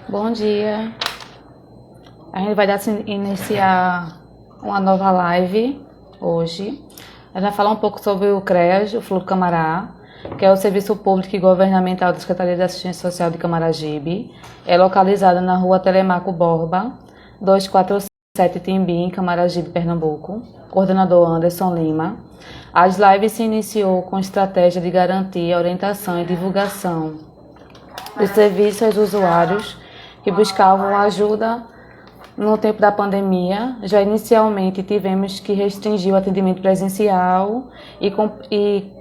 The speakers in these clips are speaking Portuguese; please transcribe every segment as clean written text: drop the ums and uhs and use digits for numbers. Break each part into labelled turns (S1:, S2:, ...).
S1: Bom dia. A gente vai iniciar uma nova live hoje. A gente vai falar um pouco sobre o CREAS, o Fluxo Camará, que é o Serviço Público e Governamental da Secretaria de Assistência Social de Camaragibe. É localizado na rua Telemaco Borba, 247 Timbim, Camaragibe, Pernambuco. Coordenador Anderson Lima. As lives se iniciou com estratégia de garantir a orientação e divulgação dos serviços aos usuários que buscavam ajuda no tempo da pandemia. Já inicialmente tivemos que restringir o atendimento presencial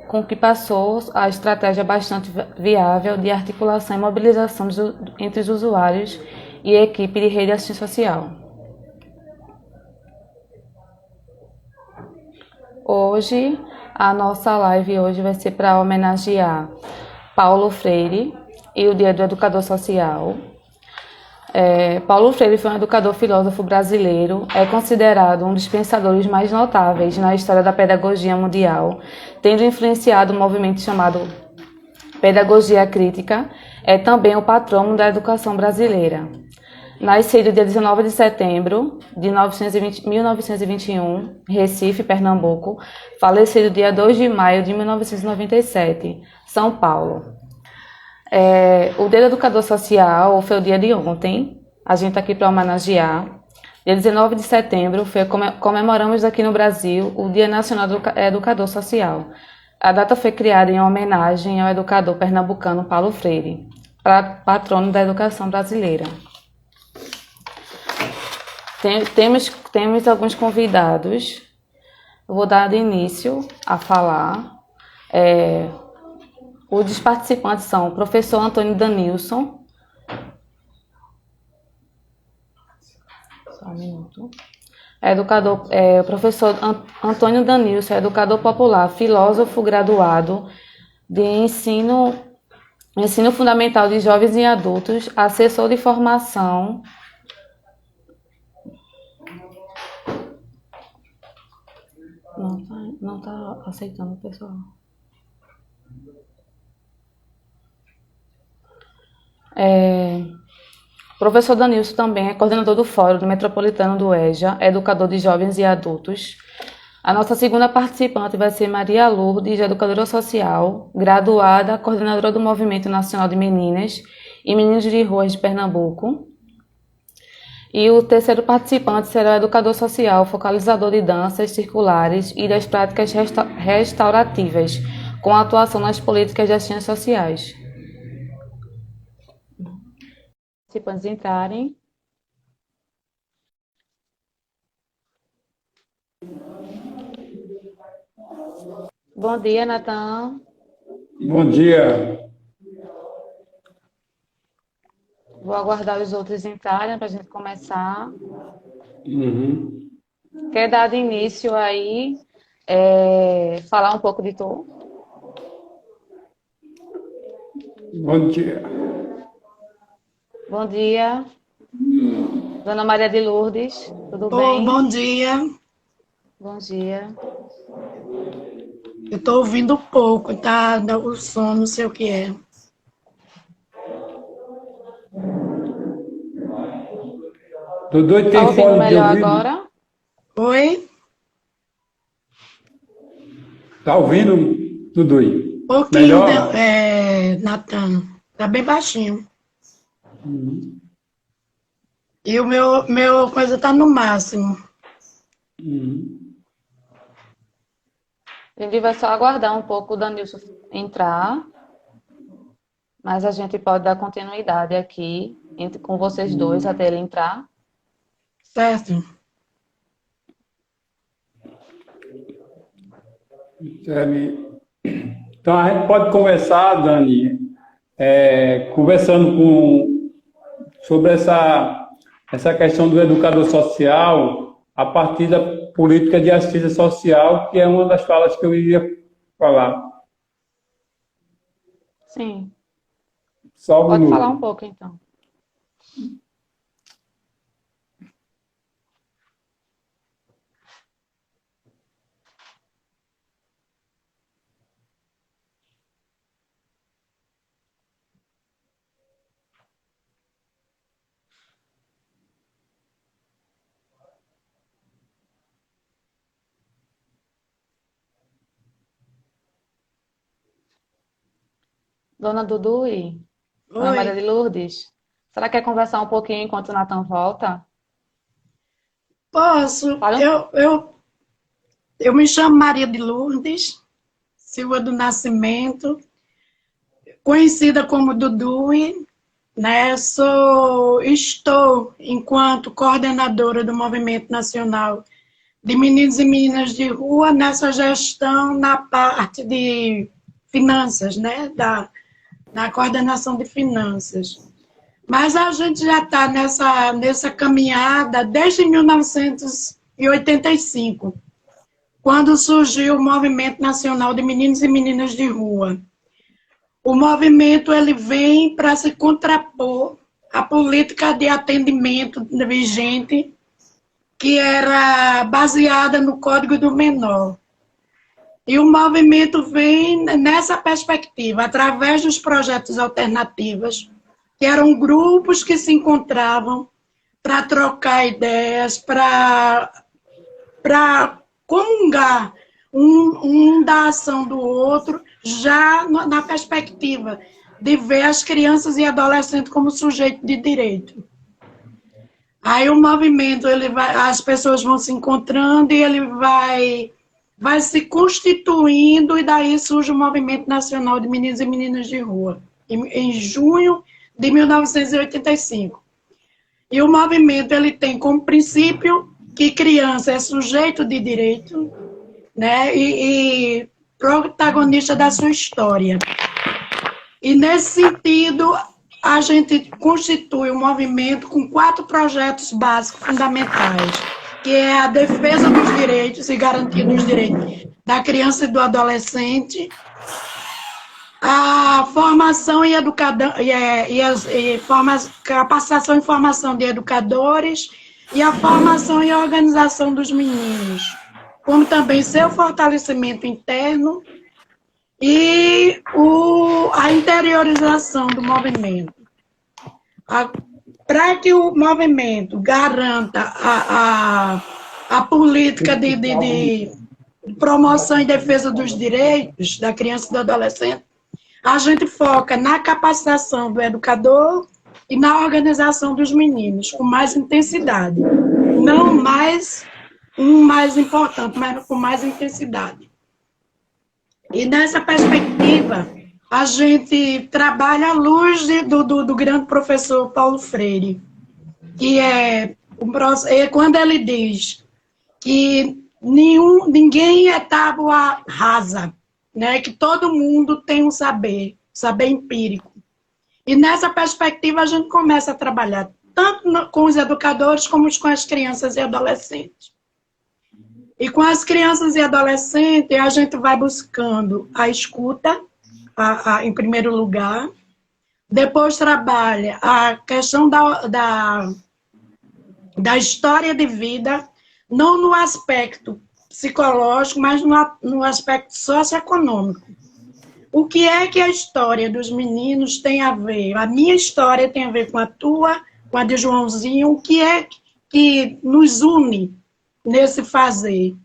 S1: com que passou a estratégia bastante viável de articulação e mobilização entre os usuários e a equipe de rede de assistência social. Hoje, a nossa live hoje vai ser para homenagear Paulo Freire e o Dia do Educador Social. Paulo Freire foi um educador filósofo brasileiro, é considerado um dos pensadores mais notáveis na história da pedagogia mundial, tendo influenciado o movimento chamado Pedagogia Crítica, é também o patrono da educação brasileira. Nascido dia 19 de setembro de 1921, Recife, Pernambuco, falecido dia 2 de maio de 1997, São Paulo. O Dia do Educador Social foi o dia de ontem. A gente está aqui para homenagear. Dia 19 de setembro comemoramos aqui no Brasil o Dia Nacional do Educador Social. A data foi criada em homenagem ao educador pernambucano Paulo Freire, patrono da educação brasileira. Temos alguns convidados. Eu vou dar de início a falar. Os participantes são o professor Antônio Danilson. Só um minuto. O professor Antônio Danilson, educador popular, filósofo graduado de ensino fundamental de jovens e adultos, assessor de formação. Não tá aceitando, pessoal. O professor Danilson também é coordenador do Fórum do Metropolitano do EJA, educador de jovens e adultos. A nossa segunda participante vai ser Maria Lourdes, educadora social, graduada, coordenadora do Movimento Nacional de Meninas e Meninos de Ruas de Pernambuco. E o terceiro participante será o educador social, focalizador de danças circulares e das práticas restaurativas, com atuação nas políticas de assistência sociais. Participantes entrarem. Bom dia, Natan.
S2: Bom dia.
S1: Vou aguardar os outros entrarem para a gente começar. Quer dar de início aí, falar um pouco de tu?
S2: Bom dia.
S1: Bom dia, Dona Maria de Lourdes, tudo bem?
S3: Bom dia.
S1: Bom dia.
S3: Eu estou ouvindo pouco, tá? O som, não sei o que é.
S2: Dudu
S1: Tá
S2: tem
S1: ouvindo
S2: fone de
S1: melhor
S2: ouvido?
S1: agora?
S3: Oi?
S2: Tá ouvindo, Dudu?
S3: Pouquinho,
S2: Melhor?
S3: Natan. Tá bem baixinho.
S2: Uhum.
S3: E o meu coisa tá no máximo.
S1: A gente vai só aguardar um pouco o Danilson entrar, mas a gente pode dar continuidade aqui com vocês dois até ele entrar.
S3: Certo?
S2: Então a gente pode conversar, Dani, sobre essa questão do educador social a partir da política de assistência social, que é uma das falas que eu iria falar.
S1: Sim,
S2: Só um
S1: pode falar um
S2: minuto.
S1: pouco então. Dona Dudu e Dona
S3: Oi,
S1: Maria de Lourdes, será que quer conversar um pouquinho enquanto o Natan volta?
S3: posso?
S1: Fala um...
S3: Eu me chamo Maria de Lourdes Silva do Nascimento, conhecida como Dudui, né? Estou, enquanto coordenadora do Movimento Nacional de Meninos e Meninas de Rua, nessa gestão na parte de finanças, né? Na coordenação de finanças. Mas a gente já está nessa caminhada desde 1985, quando surgiu o Movimento Nacional de Meninos e Meninas de Rua. O movimento ele vem para se contrapor à política de atendimento vigente, que era baseada no Código do Menor. E o movimento vem nessa perspectiva, através dos projetos alternativos, que eram grupos que se encontravam para trocar ideias, para comungar da ação do outro, já na perspectiva de ver as crianças e adolescentes como sujeito de direito. Aí o movimento, as pessoas vão se encontrando e ele vai se constituindo, e daí surge o Movimento Nacional de Meninos e Meninas de Rua, em junho de 1985. E o movimento ele tem como princípio que criança é sujeito de direito, né, e protagonista da sua história. E nesse sentido, a gente constitui um movimento com 4 projetos básicos fundamentais, que é a defesa dos direitos e garantia dos direitos da criança e do adolescente, a formação e capacitação e formação de educadores e a formação e organização dos meninos, como também seu fortalecimento interno e a interiorização do movimento. Para que o movimento garanta a política de promoção e defesa dos direitos da criança e do adolescente, a gente foca na capacitação do educador e na organização dos meninos, com mais intensidade. Não mais mais importante, mas com mais intensidade. E nessa perspectiva, a gente trabalha à luz do grande professor Paulo Freire, que quando ele diz que ninguém é tábua rasa, né? Que todo mundo tem um saber empírico. E nessa perspectiva a gente começa a trabalhar tanto com os educadores como com as crianças e adolescentes. E com as crianças e adolescentes a gente vai buscando a escuta, em primeiro lugar, depois trabalha a questão da história de vida, não no aspecto psicológico, mas no aspecto socioeconômico. O que é que a história dos meninos tem a ver? A minha história tem a ver com a tua, com a de Joãozinho. O que é que nos une nesse fazer?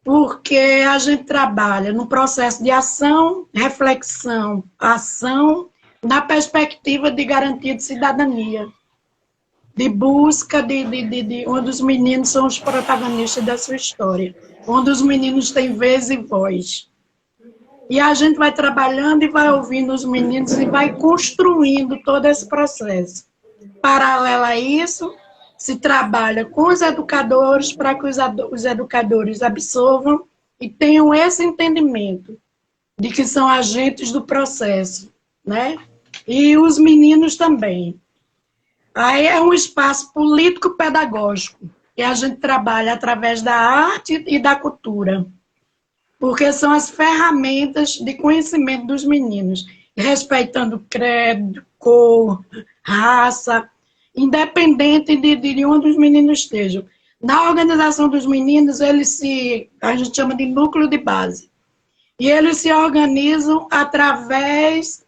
S3: Porque a gente trabalha no processo de ação, reflexão, ação, na perspectiva de garantia de cidadania, de busca onde os meninos são os protagonistas da sua história, onde os meninos têm vez e voz. E a gente vai trabalhando e vai ouvindo os meninos e vai construindo todo esse processo. Paralelo a isso, se trabalha com os educadores para que os educadores absorvam e tenham esse entendimento de que são agentes do processo, né? E os meninos também. Aí é um espaço político-pedagógico que a gente trabalha através da arte e da cultura, porque são as ferramentas de conhecimento dos meninos, respeitando credo, cor, raça, independente de onde os meninos estejam. Na organização dos meninos, a gente chama de núcleo de base, e eles se organizam através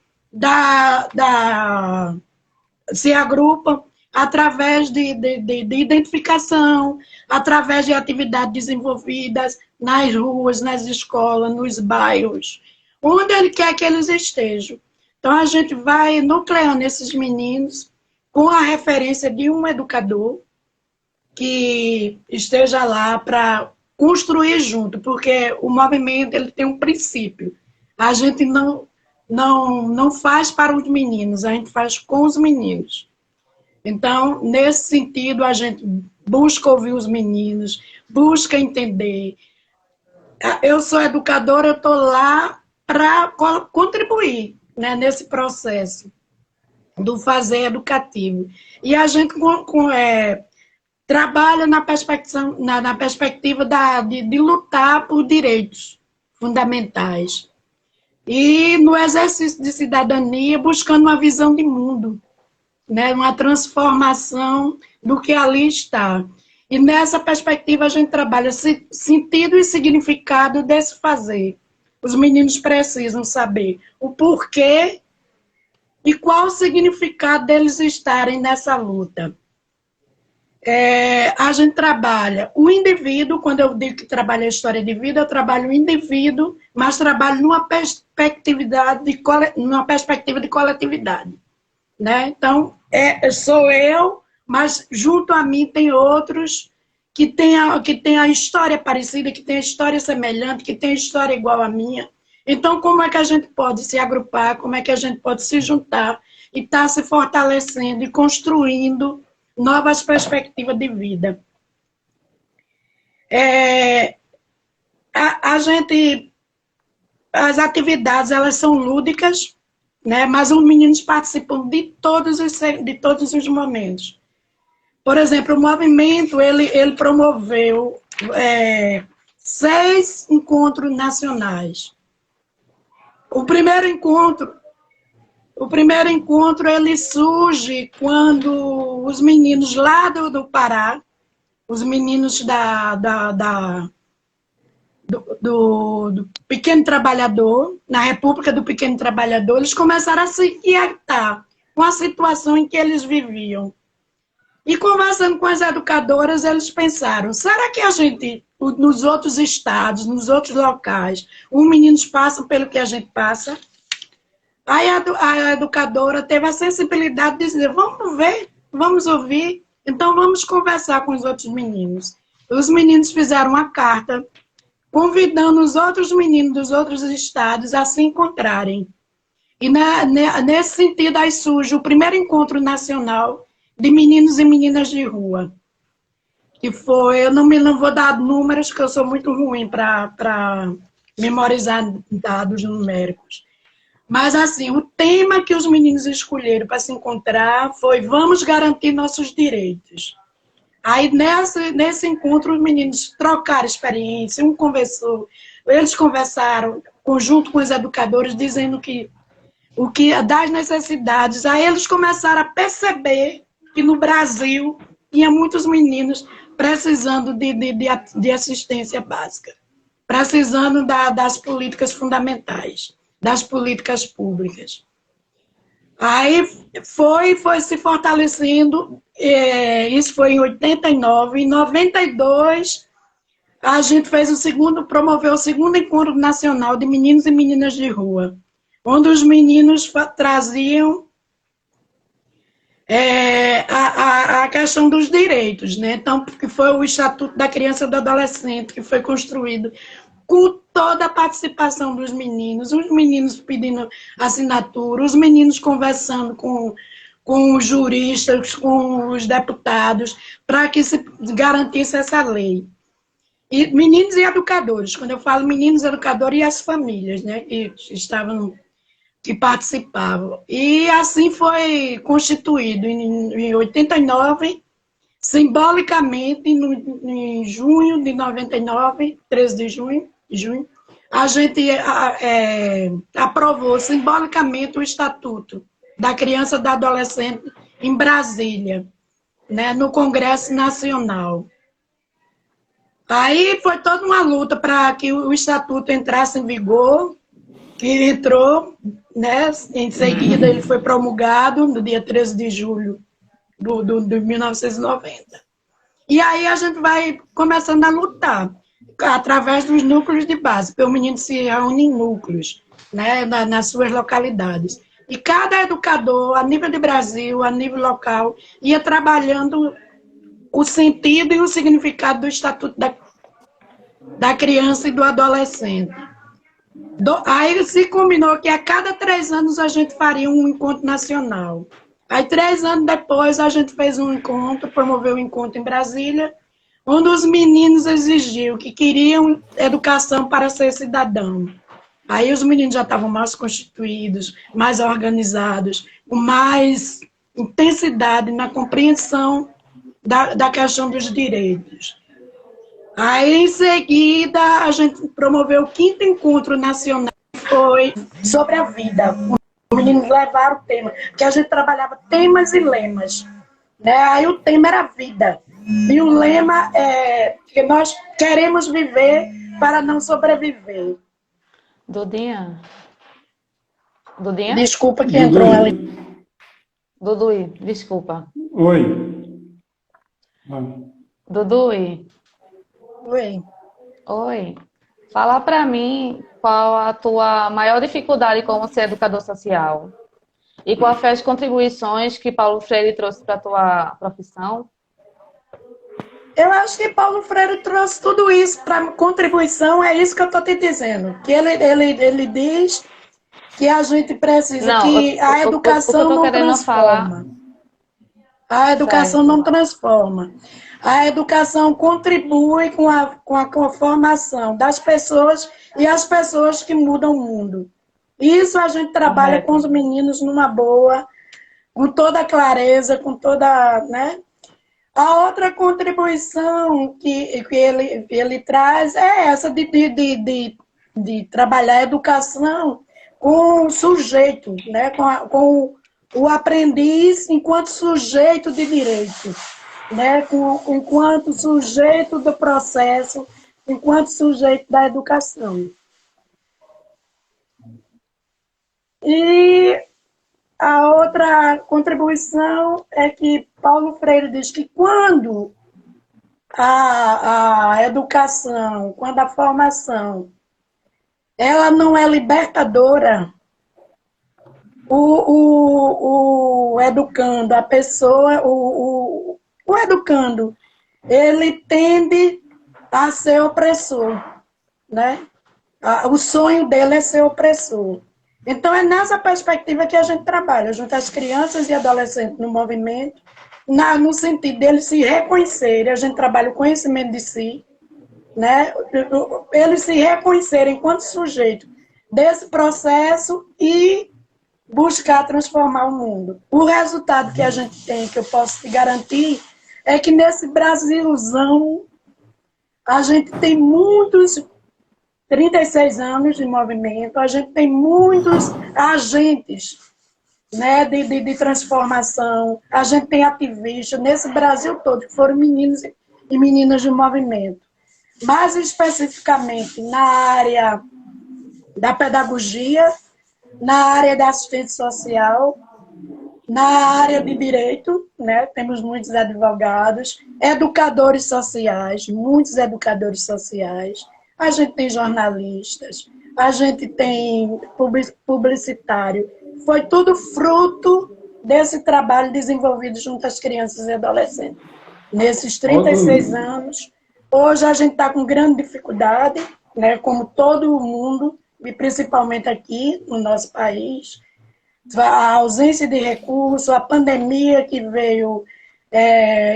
S3: se agrupam através de identificação, através de atividades desenvolvidas nas ruas, nas escolas, nos bairros, onde ele quer que eles estejam. Então, a gente vai nucleando esses meninos com a referência de um educador que esteja lá para construir junto, porque o movimento ele tem um princípio. A gente não faz para os meninos, a gente faz com os meninos. Então, nesse sentido, a gente busca ouvir os meninos, busca entender. Eu sou educadora, eu estou lá para contribuir, né, nesse processo do fazer educativo. E a gente trabalha na perspectiva de lutar por direitos fundamentais. E no exercício de cidadania, buscando uma visão de mundo, né, uma transformação do que ali está. E nessa perspectiva a gente trabalha sentido e significado desse fazer. Os meninos precisam saber o porquê e qual o significado deles estarem nessa luta. A gente trabalha o indivíduo, quando eu digo que trabalho a história de vida, eu trabalho o indivíduo, mas trabalho numa perspectiva de coletividade. Né? Então, sou eu, mas junto a mim tem outros que têm a história parecida, que têm a história semelhante, que têm a história igual à minha. Então, como é que a gente pode se agrupar, como é que a gente pode se juntar e estar se fortalecendo e construindo novas perspectivas de vida. As atividades, elas são lúdicas, né? Mas os meninos participam de todos os momentos. Por exemplo, o movimento, ele promoveu 6 encontros nacionais. O primeiro encontro, ele surge quando os meninos lá do Pará, os meninos do Pequeno Trabalhador, na República do Pequeno Trabalhador, eles começaram a se inquietar com a situação em que eles viviam. E conversando com as educadoras, eles pensaram, será que a gente, nos outros estados, nos outros locais, os meninos passam pelo que a gente passa? Aí a educadora teve a sensibilidade de dizer, vamos ver, vamos ouvir, então vamos conversar com os outros meninos. Os meninos fizeram uma carta convidando os outros meninos dos outros estados a se encontrarem. E nesse sentido aí surge o primeiro encontro nacional de meninos e meninas de rua. Que foi, eu não vou dar números, porque eu sou muito ruim para memorizar dados numéricos. Mas, assim, o tema que os meninos escolheram para se encontrar foi vamos garantir nossos direitos. Aí, nesse encontro, os meninos trocaram experiência, eles conversaram junto com os educadores, dizendo o que das necessidades. Aí eles começaram a perceber que no Brasil tinha muitos meninos precisando de assistência básica, precisando das políticas fundamentais, das políticas públicas. Aí foi se fortalecendo, isso foi em 89, em 92 a gente promoveu o segundo encontro nacional de meninos e meninas de rua, onde os meninos traziam a questão dos direitos, né? Então, porque foi o Estatuto da Criança e do Adolescente que foi construído com toda a participação dos meninos, os meninos pedindo assinatura, os meninos conversando com os juristas, com os deputados, para que se garantisse essa lei. E meninos e educadores, quando eu falo meninos, educadores e as famílias, né, que participavam. E assim foi constituído em 89, simbolicamente, em junho de 99, 13 de junho, a gente aprovou simbolicamente o Estatuto da Criança e do Adolescente em Brasília, né, no Congresso Nacional. Aí foi toda uma luta para que o Estatuto entrasse em vigor, que entrou, né, em seguida ele foi promulgado no dia 13 de julho de 1990. E aí a gente vai começando a lutar através dos núcleos de base, porque o menino se reúne em núcleos, né, nas suas localidades. E cada educador, a nível de Brasil, a nível local, ia trabalhando o sentido e o significado do Estatuto da Criança e do Adolescente. Aí se combinou que a cada 3 anos a gente faria um encontro nacional. Aí 3 anos depois a gente fez um encontro, promoveu um encontro em Brasília, onde os meninos exigiam que queriam educação para ser cidadão. Aí os meninos já estavam mais constituídos, mais organizados, com mais intensidade na compreensão da questão dos direitos. Aí, em seguida, a gente promoveu o 5º encontro nacional, que foi sobre a vida. Os meninos levaram o tema, que a gente trabalhava temas e lemas. Né? Aí o tema era vida. E o lema é que nós queremos viver para não sobreviver.
S1: Dudinha? Dudinha?
S3: Desculpa que entrou ali.
S1: Dudui, desculpa.
S2: Oi.
S1: Dudui.
S3: Oi.
S1: Oi. Fala para mim qual a tua maior dificuldade como ser educador social e quais foram as contribuições que Paulo Freire trouxe para a tua profissão.
S3: Eu acho que Paulo Freire trouxe tudo isso para contribuição, é isso que eu estou te dizendo. Que ele diz que a gente precisa, que a educação não transforma. A educação não transforma. A educação contribui com a formação das pessoas e as pessoas que mudam o mundo. Isso a gente trabalha com os meninos numa boa, com toda a clareza, com toda, né? A outra contribuição que ele traz é essa de trabalhar a educação com o sujeito, né? com o aprendiz enquanto sujeito de direito, né? Enquanto sujeito do processo, enquanto sujeito da educação. E a outra contribuição é que Paulo Freire diz que quando a educação, quando a formação, ela não é libertadora, o educando, a pessoa, o educando, ele tende a ser opressor, né? O sonho dele é ser opressor. Então, é nessa perspectiva que a gente trabalha, junto às crianças e adolescentes no movimento, no sentido deles se reconhecerem, a gente trabalha o conhecimento de si, né? Eles se reconhecerem enquanto sujeito desse processo e buscar transformar o mundo. O resultado que a gente tem, que eu posso te garantir, é que nesse Brasilzão a gente tem muitos 36 anos de movimento, a gente tem muitos agentes, né, de transformação, a gente tem ativistas nesse Brasil todo, que foram meninos e meninas de movimento. Mais especificamente na área da pedagogia, na área da assistência social, na área de direito, né, temos muitos advogados, educadores sociais, muitos educadores sociais, a gente tem jornalistas, a gente tem publicitário. Foi tudo fruto desse trabalho desenvolvido junto às crianças e adolescentes. Nesses 36 anos, hoje a gente está com grande dificuldade, né, como todo mundo, e principalmente aqui no nosso país, a ausência de recursos, a pandemia que veio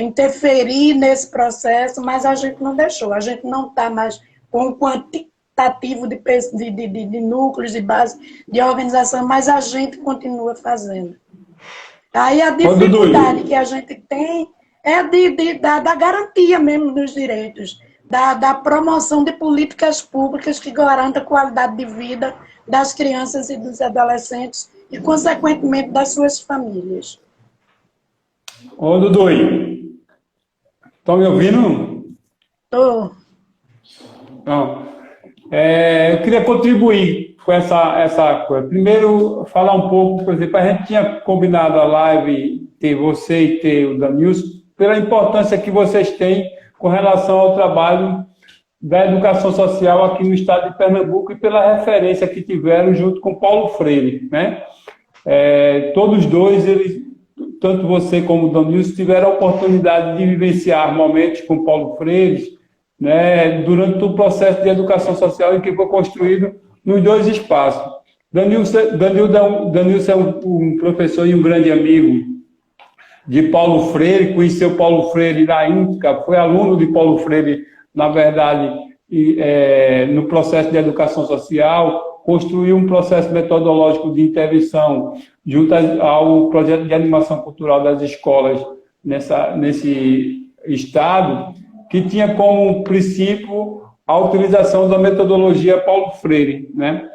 S3: interferir nesse processo, mas a gente não deixou, a gente não está mais com um quantitativo de núcleos, de base, de organização, mas a gente continua fazendo. Aí a dificuldade que a gente tem é da garantia mesmo dos direitos, da promoção de políticas públicas que garantam a qualidade de vida das crianças e dos adolescentes e, consequentemente, das suas famílias.
S2: Ô, Dudu, estão me ouvindo?
S3: Estou.
S2: Eu queria contribuir com essa coisa. Primeiro, falar um pouco, por exemplo, a gente tinha combinado a live, ter você e ter o Danilson, pela importância que vocês têm com relação ao trabalho da educação social aqui no estado de Pernambuco e pela referência que tiveram junto com Paulo Freire, né? todos dois, eles, tanto você como o Danilson, tiveram a oportunidade de vivenciar momentos com Paulo Freire, né, durante o processo de educação social em que foi construído nos dois espaços. Danilson é um professor e um grande amigo de Paulo Freire, conheceu Paulo Freire na íntegra, foi aluno de Paulo Freire, na verdade, no processo de educação social, construiu um processo metodológico de intervenção junto ao projeto de animação cultural das escolas nesse estado, que tinha como princípio a utilização da metodologia Paulo Freire, né?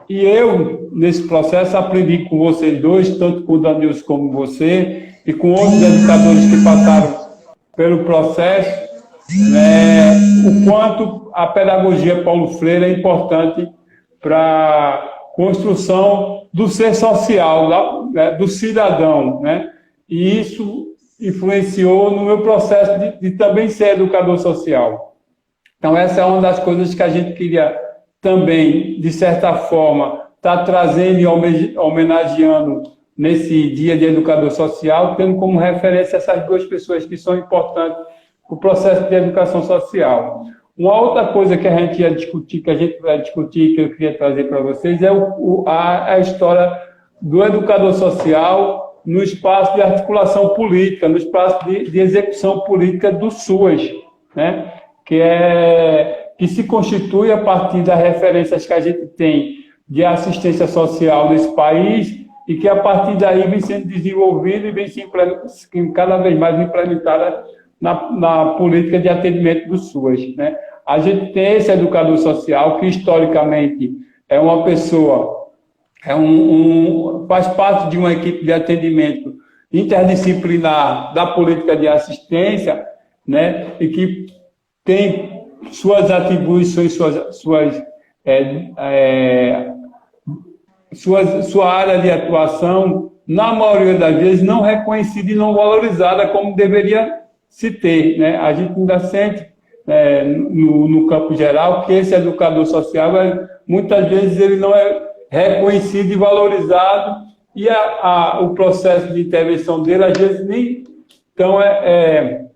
S2: E eu, nesse processo, aprendi com vocês dois, tanto com o Danilson como você, e com outros educadores que passaram pelo processo, né, o quanto a pedagogia Paulo Freire é importante para a construção do ser social, do cidadão, né? E isso influenciou no meu processo de também ser educador social. Então, essa é uma das coisas que a gente queria também, de certa forma, estar trazendo e homenageando nesse dia de educador social, tendo como referência essas duas pessoas que são importantes para o processo de educação social. Uma outra coisa que a gente ia discutir, que eu queria trazer para vocês, é a história do educador social no espaço de articulação política, no espaço de execução política do SUAS, né? Que se constitui a partir das referências que a gente tem de assistência social nesse país e que a partir daí vem sendo desenvolvido e vem se cada vez mais implementada na política de atendimento do SUAS, né? A gente tem esse educador social que historicamente é uma pessoa, faz parte de uma equipe de atendimento interdisciplinar da política de assistência, né? E que tem suas atribuições, sua área de atuação, na maioria das vezes, não reconhecida e não valorizada como deveria se ter, né? A gente ainda sente, no campo geral, que esse educador social, muitas vezes, ele não é reconhecido e valorizado, e o processo de intervenção dele, às vezes, nem então é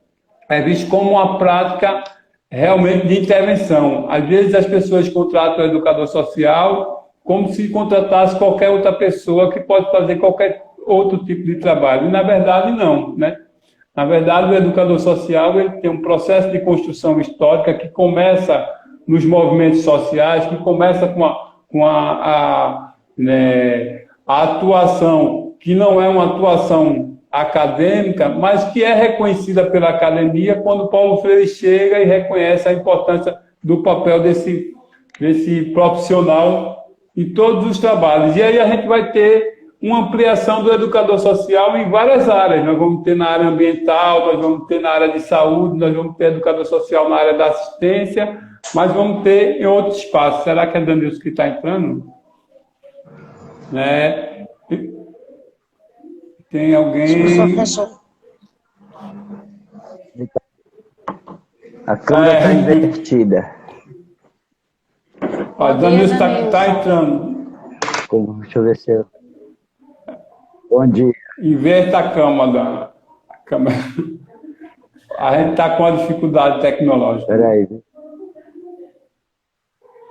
S2: visto como uma prática realmente de intervenção. Às vezes, as pessoas contratam o educador social como se contratasse qualquer outra pessoa que pode fazer qualquer outro tipo de trabalho. E, na verdade, não, né? Na verdade, o educador social ele tem um processo de construção histórica que começa nos movimentos sociais, que começa com a atuação, que não é uma atuação acadêmica, mas que é reconhecida pela academia quando Paulo Freire chega e reconhece a importância do papel desse profissional em todos os trabalhos. E aí a gente vai ter uma ampliação do educador social em várias áreas. Nós vamos ter na área ambiental, nós vamos ter na área de saúde, nós vamos ter educador social na área da assistência, mas vamos ter em outros espaços. Será que é Danilson que está entrando? Né? Tem alguém...
S4: A câmera está invertida.
S2: Ó, Danilson está entrando.
S4: Deixa eu ver se eu... Bom dia.
S2: Inverta a câmera. A gente está com uma dificuldade tecnológica.
S4: Espera aí.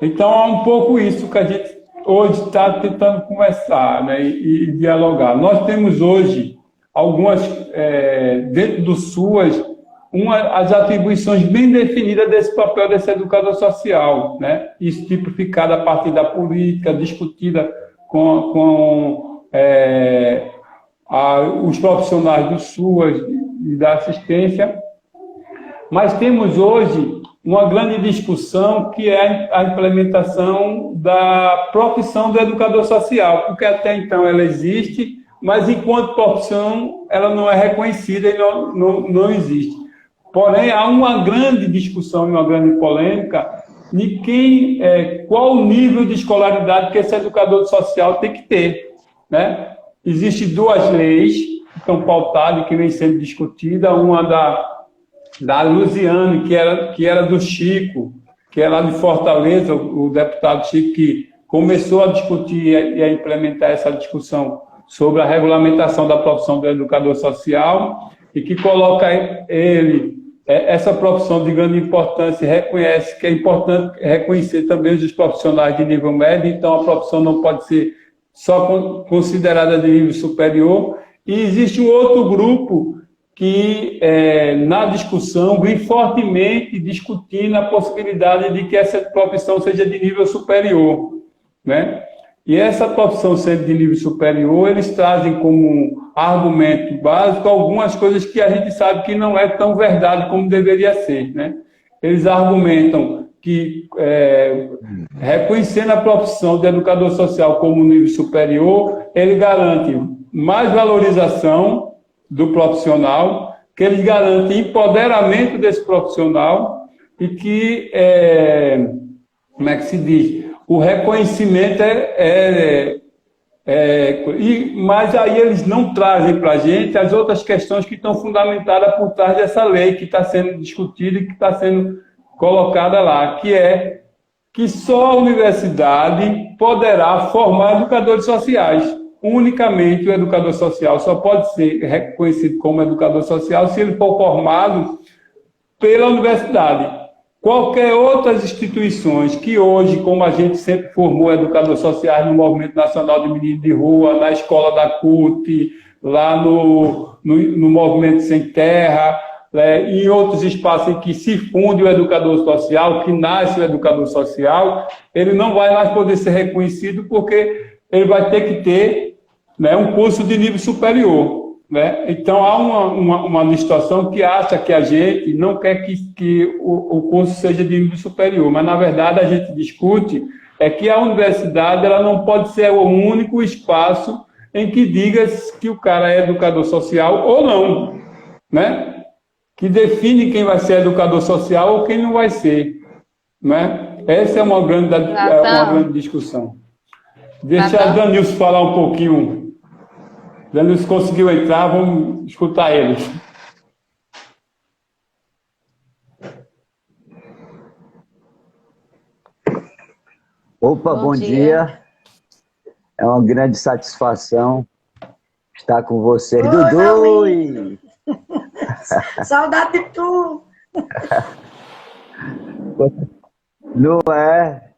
S2: Então, é um pouco isso que a gente hoje está tentando conversar, né, e dialogar. Nós temos hoje algumas, dentro do SUAS, as atribuições bem definidas desse papel desse educador social, né, isso tipificado a partir da política, discutida com os profissionais do SUAS e da assistência. Mas temos hoje uma grande discussão que é a implementação da profissão do educador social, porque até então ela existe, mas enquanto profissão ela não é reconhecida e não existe. Porém, há uma grande discussão e uma grande polêmica de qual o nível de escolaridade que esse educador social tem que ter, né? Existem duas leis que estão pautadas e que vem sendo discutida, uma da Luziane, que era do Chico, que é lá de Fortaleza, o deputado Chico, que começou a discutir e a implementar essa discussão sobre a regulamentação da profissão do educador social e que coloca essa profissão de grande importância e reconhece que é importante reconhecer também os profissionais de nível médio, então a profissão não pode ser só considerada de nível superior. E existe um outro grupo que, na discussão, vem fortemente discutindo a possibilidade de que essa profissão seja de nível superior, né? E essa profissão sendo de nível superior, eles trazem como argumento básico algumas coisas que a gente sabe que não é tão verdade como deveria ser, né? Eles argumentam que, reconhecendo a profissão de educador social como nível superior, ele garante mais valorização do profissional, que ele garante empoderamento desse profissional e que, como é que se diz? O reconhecimento mas aí eles não trazem para a gente as outras questões que estão fundamentadas por trás dessa lei que está sendo discutida e que está sendo colocada lá, que é que só a universidade poderá formar educadores sociais. Unicamente o educador social só pode ser reconhecido como educador social se ele for formado pela universidade. Qualquer outras instituições que hoje, como a gente sempre formou educadores sociais no Movimento Nacional de Meninos de Rua, na escola da CUT, lá no Movimento Sem Terra, em outros espaços em que se funde o educador social, que nasce o educador social, ele não vai mais poder ser reconhecido porque ele vai ter que ter, né, um curso de nível superior. Né? Então, há uma situação que acha que a gente não quer que o curso seja de nível superior, mas, na verdade, a gente discute que a universidade ela não pode ser o único espaço em que diga que o cara é educador social ou não, né? Que define quem vai ser educador social ou quem não vai ser. Né? Essa é uma grande discussão. Deixa a Danilson falar um pouquinho. Danilson conseguiu entrar, vamos escutar ele.
S5: Opa, bom dia. É uma grande satisfação estar com vocês.
S3: Oi,
S5: Dudu!
S3: Saudade de tu!
S5: Não é?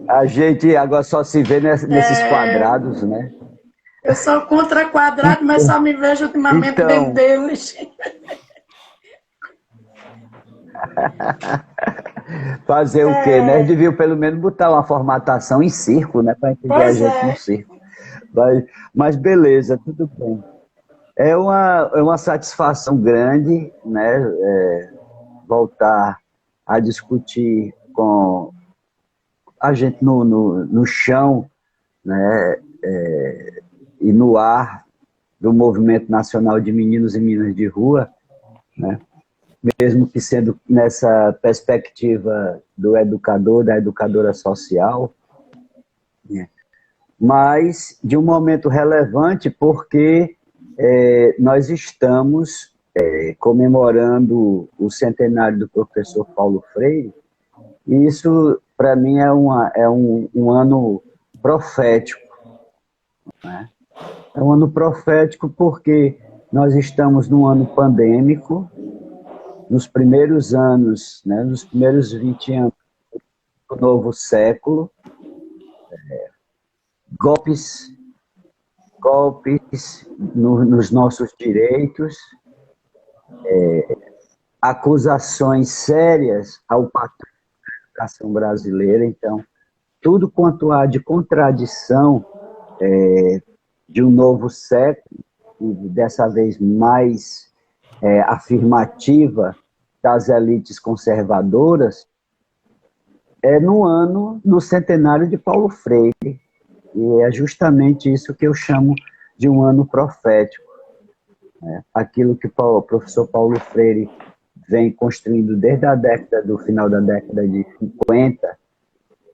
S5: A gente agora só se vê nesses quadrados, né?
S3: Eu sou contra quadrado, mas só me vejo ultimamente dentro deles.
S5: Fazer o quê, né? Eles deviam pelo menos botar uma formatação em circo, né? Para entender a gente no circo. Mas beleza, tudo bem. É uma satisfação grande, né? Voltar a discutir com a gente no chão, né? E no ar do Movimento Nacional de Meninos e Meninas de Rua, né? Mesmo que sendo nessa perspectiva do educador, da educadora social, né? Mas de um momento relevante porque nós estamos comemorando o centenário do professor Paulo Freire, e isso, para mim, é um ano profético, né? É um ano profético porque nós estamos num ano pandêmico, nos primeiros anos, né, nos primeiros 20 anos do novo século, golpes nos nossos direitos, acusações sérias ao patrão da educação brasileira. Então, tudo quanto há de contradição de um novo século, e dessa vez mais afirmativa das elites conservadoras, no centenário de Paulo Freire. E é justamente isso que eu chamo de um ano profético. Né? Aquilo que o professor Paulo Freire vem construindo desde do final da década de 50,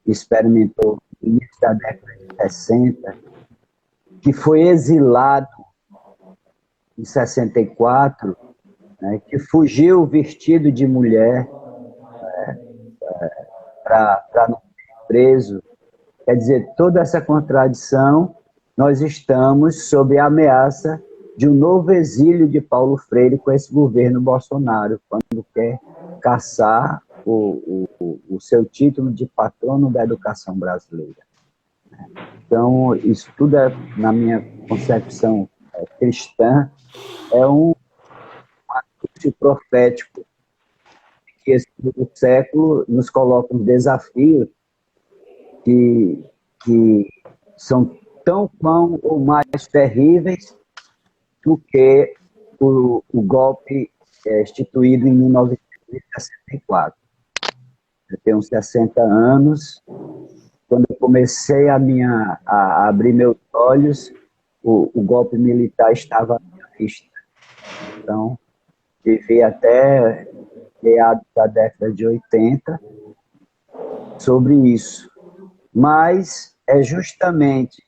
S5: experimentou no início da década de 60, que foi exilado em 64, né, que fugiu vestido de mulher para não ser preso. Quer dizer, toda essa contradição nós estamos sob a ameaça de um novo exílio de Paulo Freire com esse governo Bolsonaro, quando quer caçar o seu título de patrono da educação brasileira. Então, isso tudo, na minha concepção cristã, é um anúncio profético que esse século nos coloca um desafio que são tão ou mais terríveis do que o golpe instituído em 1964. Eu tenho 60 anos. Quando eu comecei a abrir meus olhos, o golpe militar estava à minha vista. Então, vivi até meados da década de 80 sobre isso. Mas é justamente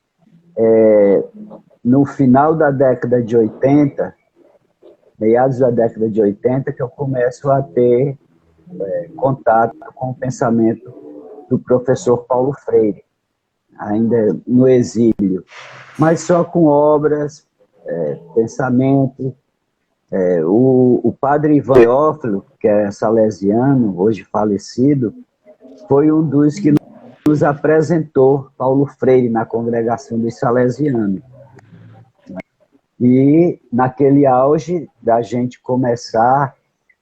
S5: no final da década de 80, meados da década de 80, que eu começo a ter contato com o pensamento do professor Paulo Freire, ainda no exílio, mas só com obras, pensamento. O padre Ivan Teófilo, que é salesiano, hoje falecido, foi um dos que nos apresentou Paulo Freire na congregação dos salesianos. E naquele auge da gente começar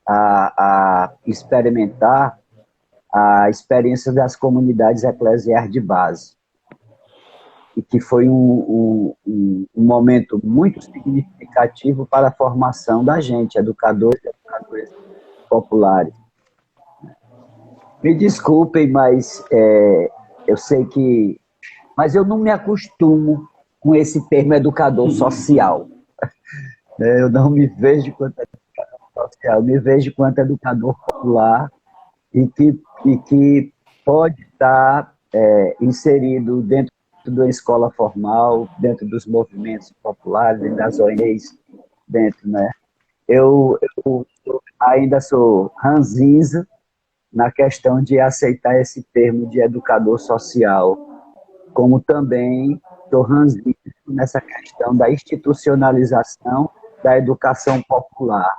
S5: a experimentar a experiência das comunidades eclesiais de base. E que foi um momento muito significativo para a formação da gente, educadores e educadoras populares. Me desculpem, mas eu sei que... Mas eu não me acostumo com esse termo educador social. Eu não me vejo quanto educador social, eu me vejo quanto educador popular e que pode estar inserido dentro da escola formal, dentro dos movimentos populares, dentro das ONGs, dentro, né? Eu ainda sou ranzinza na questão de aceitar esse termo de educador social, como também sou ranzinza nessa questão da institucionalização da educação popular.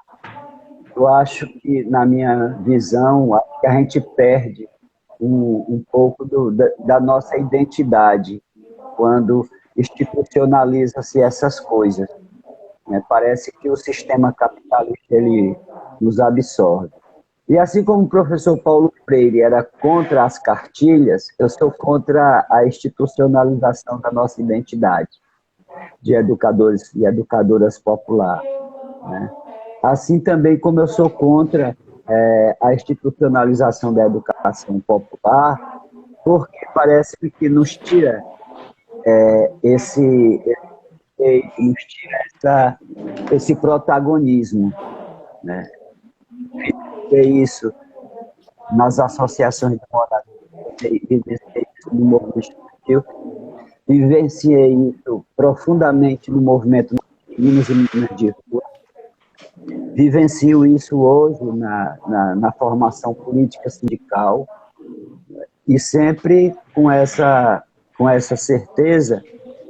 S5: Eu acho que, na minha visão, a gente perde um pouco da nossa identidade quando institucionaliza-se essas coisas. Parece que o sistema capitalista ele nos absorve. E assim como o professor Paulo Freire era contra as cartilhas, eu sou contra a institucionalização da nossa identidade de educadores e educadoras populares, né? Assim também como eu sou contra a institucionalização da educação popular, porque parece que nos tira esse protagonismo, né? É isso nas associações de moradia, vivenciei isso no movimento estudantil, vivenciei isso profundamente no movimento Meninos e Meninas de Rua, vivencio isso hoje na formação política sindical, e sempre com essa certeza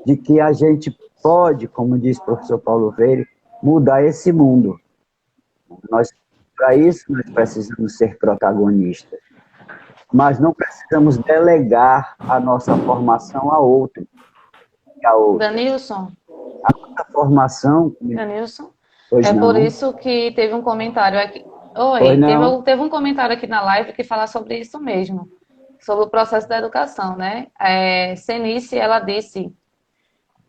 S5: de que a gente pode, como diz o professor Paulo Freire, mudar esse mundo. Para isso, nós precisamos ser protagonistas, mas não precisamos delegar a nossa formação a outro.
S1: Danilson?
S5: A nossa formação...
S1: Danilson?
S5: Pois não.
S1: Por isso que teve um comentário aqui. Teve um comentário aqui na live que fala sobre isso mesmo, sobre o processo da educação, né? Cenice, ela disse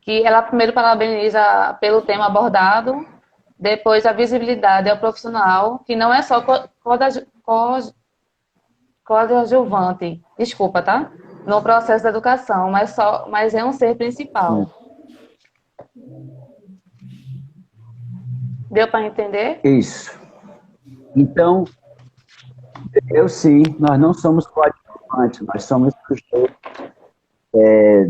S1: que ela primeiro parabeniza pelo tema abordado, depois a visibilidade ao profissional, que não é só coadjuvante, desculpa, tá? No processo da educação, mas é um ser principal. Deu para entender?
S5: Isso. Então, nós não somos coadjuvantes, nós somos sujeitos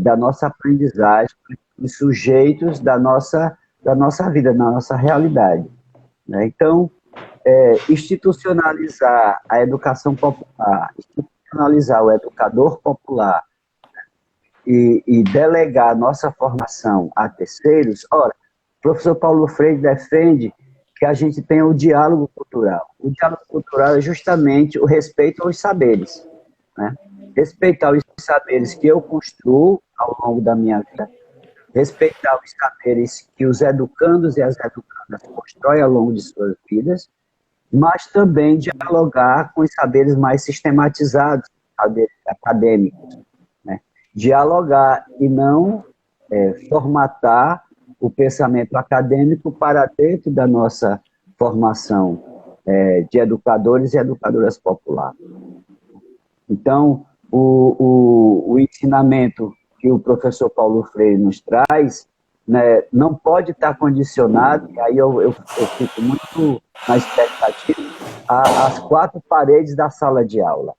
S5: da nossa aprendizagem, e sujeitos da nossa vida, da nossa realidade, né? Então, institucionalizar a educação popular, institucionalizar o educador popular, e delegar a nossa formação a terceiros, ora, o professor Paulo Freire defende que a gente tenha o diálogo cultural. O diálogo cultural é justamente o respeito aos saberes, né? Respeitar os saberes que eu construo ao longo da minha vida, respeitar os saberes que os educandos e as educandas constroem ao longo de suas vidas, mas também dialogar com os saberes mais sistematizados, saberes acadêmicos, né? Dialogar e não formatar o pensamento acadêmico para dentro da nossa formação de educadores e educadoras populares. Então, o ensinamento que o professor Paulo Freire nos traz, né, não pode estar condicionado, e aí eu fico muito na expectativa, às quatro paredes da sala de aula.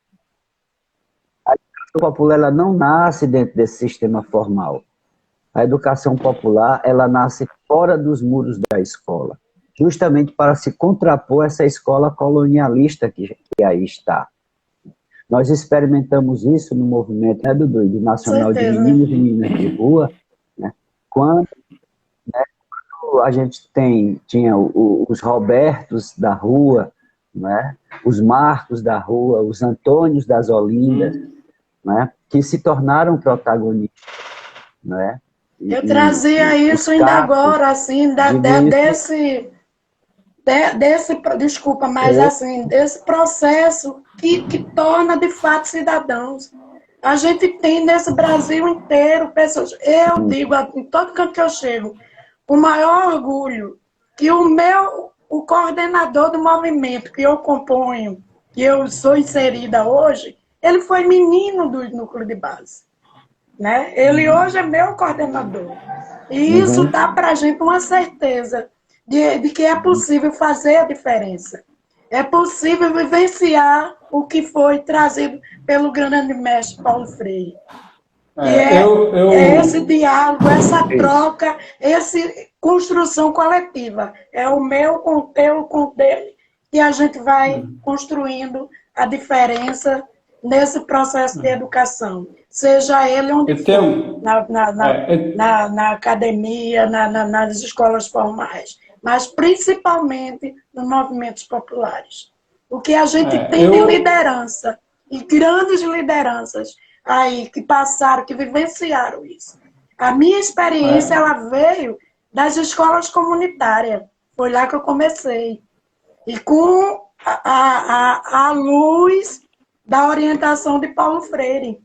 S5: A educação popular ela não nasce dentro desse sistema formal. A educação popular ela nasce fora dos muros da escola, justamente para se contrapor essa escola colonialista que aí está. Nós experimentamos isso no movimento, né, Dudu, do Nacional de Meninos e Meninas de Rua, né, quando a gente tinha os Robertos da rua, né, os Marcos da rua, os Antônios das Olindas, né, que se tornaram protagonistas. Né,
S3: eu trazia isso ainda agora, assim, desculpa, mas assim, desse processo que torna de fato cidadãos. A gente tem nesse Brasil inteiro pessoas, eu digo em todo canto que eu chego, o maior orgulho que o coordenador do movimento que eu componho, que eu sou inserida hoje, ele foi menino do núcleo de base. Né? Ele hoje é meu coordenador. E isso dá para a gente uma certeza de que é possível fazer a diferença. É possível vivenciar o que foi trazido pelo grande mestre Paulo Freire. Esse diálogo, essa troca, essa construção coletiva. É o meu com o teu, com o dele, que a gente vai construindo a diferença nesse processo de educação. Seja ele onde for, na academia, nas escolas formais, mas principalmente nos movimentos populares. O que a gente tem de liderança, e grandes lideranças aí que passaram, que vivenciaram isso. A minha experiência ela veio das escolas comunitárias. Foi lá que eu comecei. E com a luz da orientação de Paulo Freire.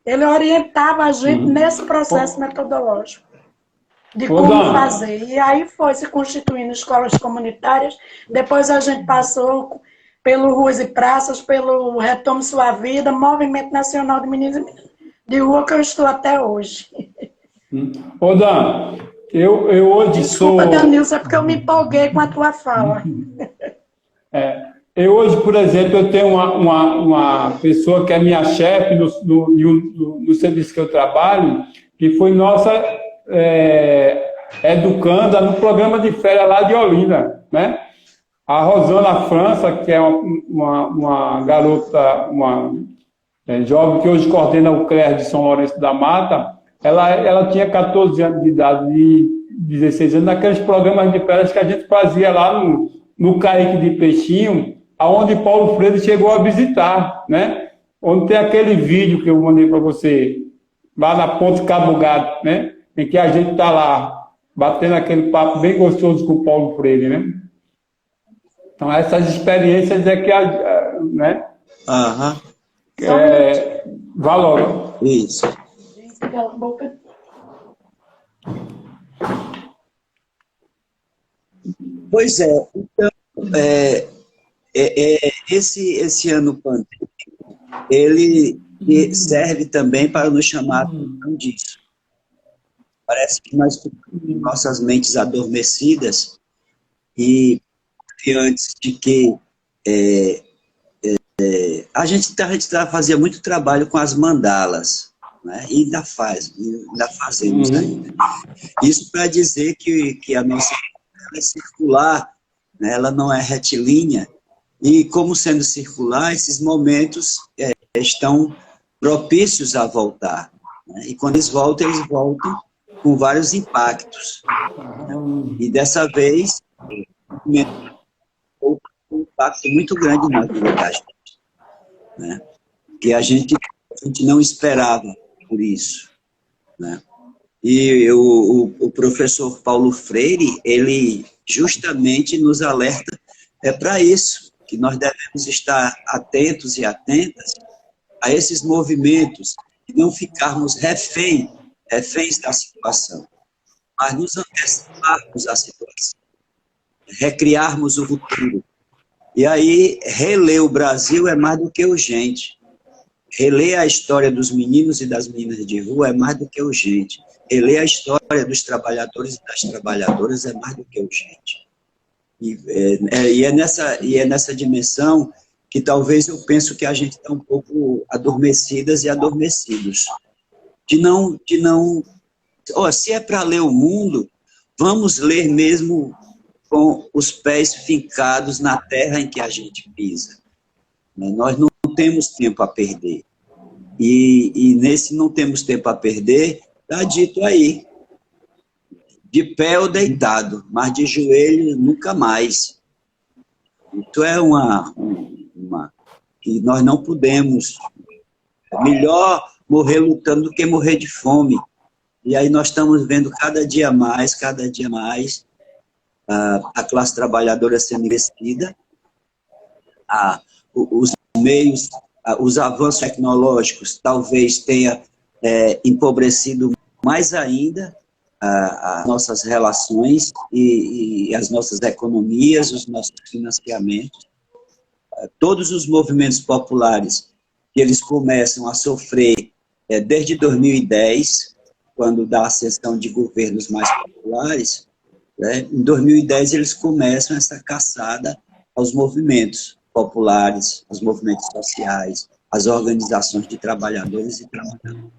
S3: Ele orientava a gente nesse processo metodológico de como fazer. E aí foi se constituindo escolas comunitárias. Depois a gente passou pelo Ruas e Praças, pelo Retome Sua Vida, Movimento Nacional de Meninos e Meninas de Rua, que eu estou até hoje.
S2: Ô, Dan, eu hoje
S3: Desculpa, Danilson, é porque eu me empolguei com a tua fala.
S2: Eu hoje, por exemplo, eu tenho uma pessoa que é minha chefe no serviço que eu trabalho, que foi nossa educanda no programa de férias lá de Olinda, né? A Rosana França, que é uma garota, uma jovem que hoje coordena o CREAS de São Lourenço da Mata, ela tinha 14 anos de idade e 16 anos, naqueles programas de férias que a gente fazia lá no Caique de Peixinho, aonde Paulo Freire chegou a visitar, né? Onde tem aquele vídeo que eu mandei para você, lá na Ponte Cabo Gato, né? Em que a gente está lá, batendo aquele papo bem gostoso com o Paulo Freire, né? Então, essas experiências é que, né? Valor.
S5: Isso. Pois é, então, esse ano pandêmico, ele serve também para nos chamar a atenção disso. Parece que nós ficamos com nossas mentes adormecidas e antes de que a gente fazia muito trabalho com as mandalas, né? E ainda fazemos ainda. Isso para dizer que a nossa é circular, né? Ela não é retilínea, e como sendo circular, esses momentos estão propícios a voltar,
S6: né? E quando eles voltam com vários impactos. E dessa vez, um impacto muito grande na vida da gente, né? Que a gente não esperava por isso, né? E o professor Paulo Freire, ele justamente nos alerta para isso, que nós devemos estar atentos e atentas a esses movimentos e não ficarmos reféns da situação, mas nos anteciparmos à situação, recriarmos o futuro. E aí, reler o Brasil é mais do que urgente. Reler a história dos meninos e das meninas de rua é mais do que urgente. Reler a história dos trabalhadores e das trabalhadoras é mais do que urgente. E é nessa dimensão que talvez eu penso que a gente está um pouco adormecidas e adormecidos. Se é para ler o mundo, vamos ler mesmo com os pés fincados na terra em que a gente pisa. Nós não temos tempo a perder. E nesse não temos tempo a perder, está dito aí, de pé ou deitado, mas de joelho nunca mais. Isso é que nós não podemos. É melhor morrer lutando do que morrer de fome. E aí nós estamos vendo cada dia mais, a classe trabalhadora sendo investida, os meios, os avanços tecnológicos talvez tenha empobrecido mais ainda as nossas relações e as nossas economias, os nossos financiamentos. Todos os movimentos populares que eles começam a sofrer desde 2010, quando dá a ascensão de governos mais populares, né? Em 2010 eles começam essa caçada aos movimentos populares, aos movimentos sociais, às organizações de trabalhadores e trabalhadoras.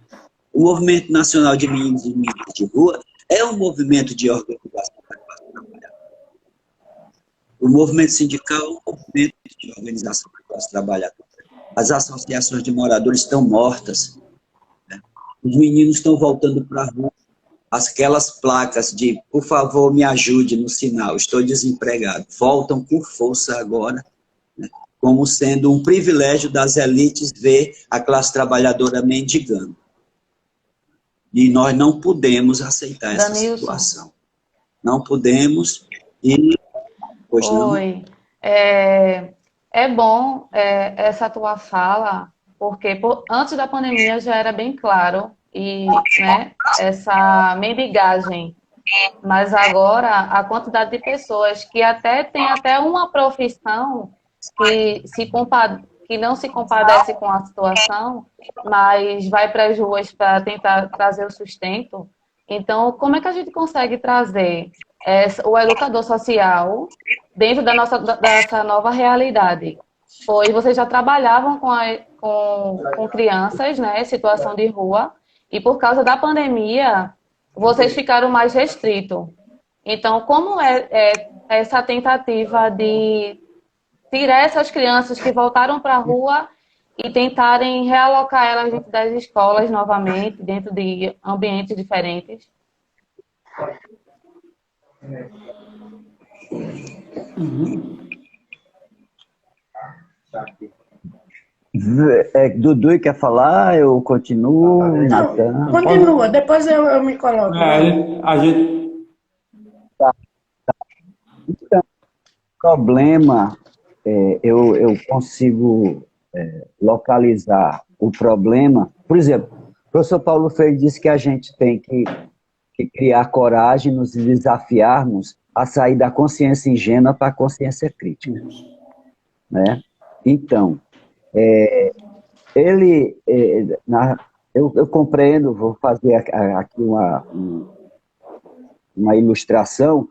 S6: O Movimento Nacional de Meninos e Meninas de Rua é um movimento de organização da classe trabalhadora. O movimento sindical é um movimento de organização da classe trabalhadora. As associações de moradores estão mortas, né? Os meninos estão voltando para a rua. Aquelas placas de, por favor, me ajude no sinal, estou desempregado, voltam com força agora, né? Como sendo um privilégio das elites ver a classe trabalhadora mendigando. E nós não podemos aceitar essa situação. Não podemos e... Pois não?
S1: Oi. É bom essa tua fala, porque antes da pandemia já era bem claro, e né, essa mendigagem, mas agora a quantidade de pessoas que tem até uma profissão que não se compadece com a situação, mas vai para as ruas para tentar trazer o sustento. Então, como é que a gente consegue trazer o educador social dentro dessa nova realidade? Pois vocês já trabalhavam com crianças, né, situação de rua, e por causa da pandemia, vocês ficaram mais restritos. Então, como é essa tentativa de tirar essas crianças que voltaram para a rua e tentarem realocar elas dentro das escolas novamente, dentro de ambientes diferentes?
S5: Dudu quer falar? Eu continuo, Natan?
S3: Continua, depois eu me coloco.
S2: A gente...
S5: Então, o problema, eu consigo localizar o problema. Por exemplo, o professor Paulo Freire disse que a gente tem que criar coragem, nos desafiarmos a sair da consciência ingênua para a consciência crítica. Né? Então, eu compreendo, vou fazer aqui uma ilustração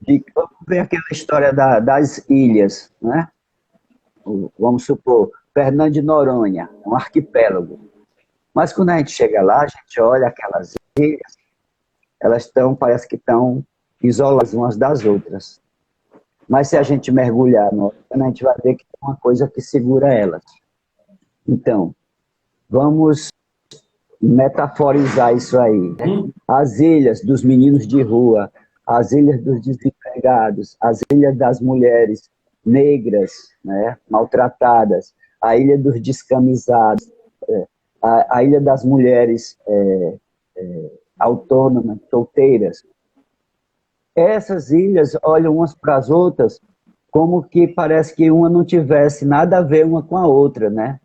S5: de ver aquela história das ilhas, né? Vamos supor, Fernando de Noronha, um arquipélago. Mas quando a gente chega lá, a gente olha aquelas ilhas, parece que estão isoladas umas das outras. Mas se a gente mergulhar no oceano, a gente vai ver que tem uma coisa que segura elas. Então, vamos metaforizar isso aí, né? As ilhas dos meninos de rua, as ilhas dos desempregados, as ilhas das mulheres negras, né, maltratadas, a ilha dos descamisados, a ilha das mulheres autônomas, solteiras. Essas ilhas olham umas para as outras como que parece que uma não tivesse nada a ver uma com a outra, né?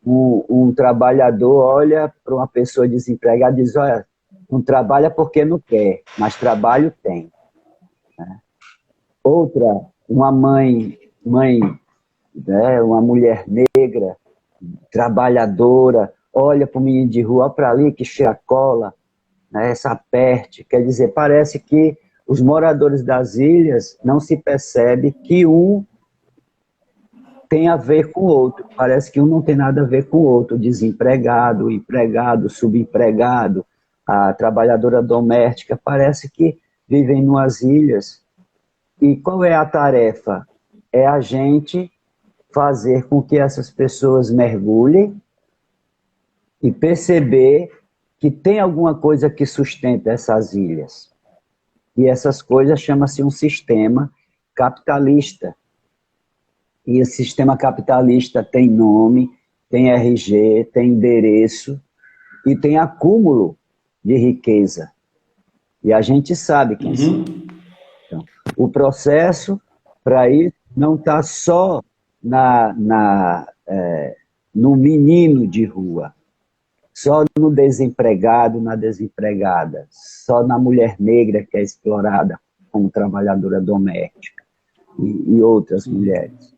S5: Um trabalhador olha para uma pessoa desempregada e diz, olha, não trabalha porque não quer, mas trabalho tem. Né? Outra, uma mãe, né, uma mulher negra, trabalhadora, olha para o menino de rua, olha para ali que cheira a cola, né, essa peste. Quer dizer, parece que os moradores das ilhas não se percebe que um tem a ver com o outro. Parece que um não tem nada a ver com o outro. Desempregado, empregado, subempregado, a trabalhadora doméstica, parece que vivem numas ilhas. E qual é a tarefa? É a gente fazer com que essas pessoas mergulhem e perceber que tem alguma coisa que sustenta essas ilhas. E essas coisas chama-se um sistema capitalista. E esse sistema capitalista tem nome, tem RG, tem endereço e tem acúmulo de riqueza. E a gente sabe quem são. Então, o processo para isso não está só no menino de rua, só no desempregado, na desempregada, só na mulher negra que é explorada como trabalhadora doméstica e outras mulheres.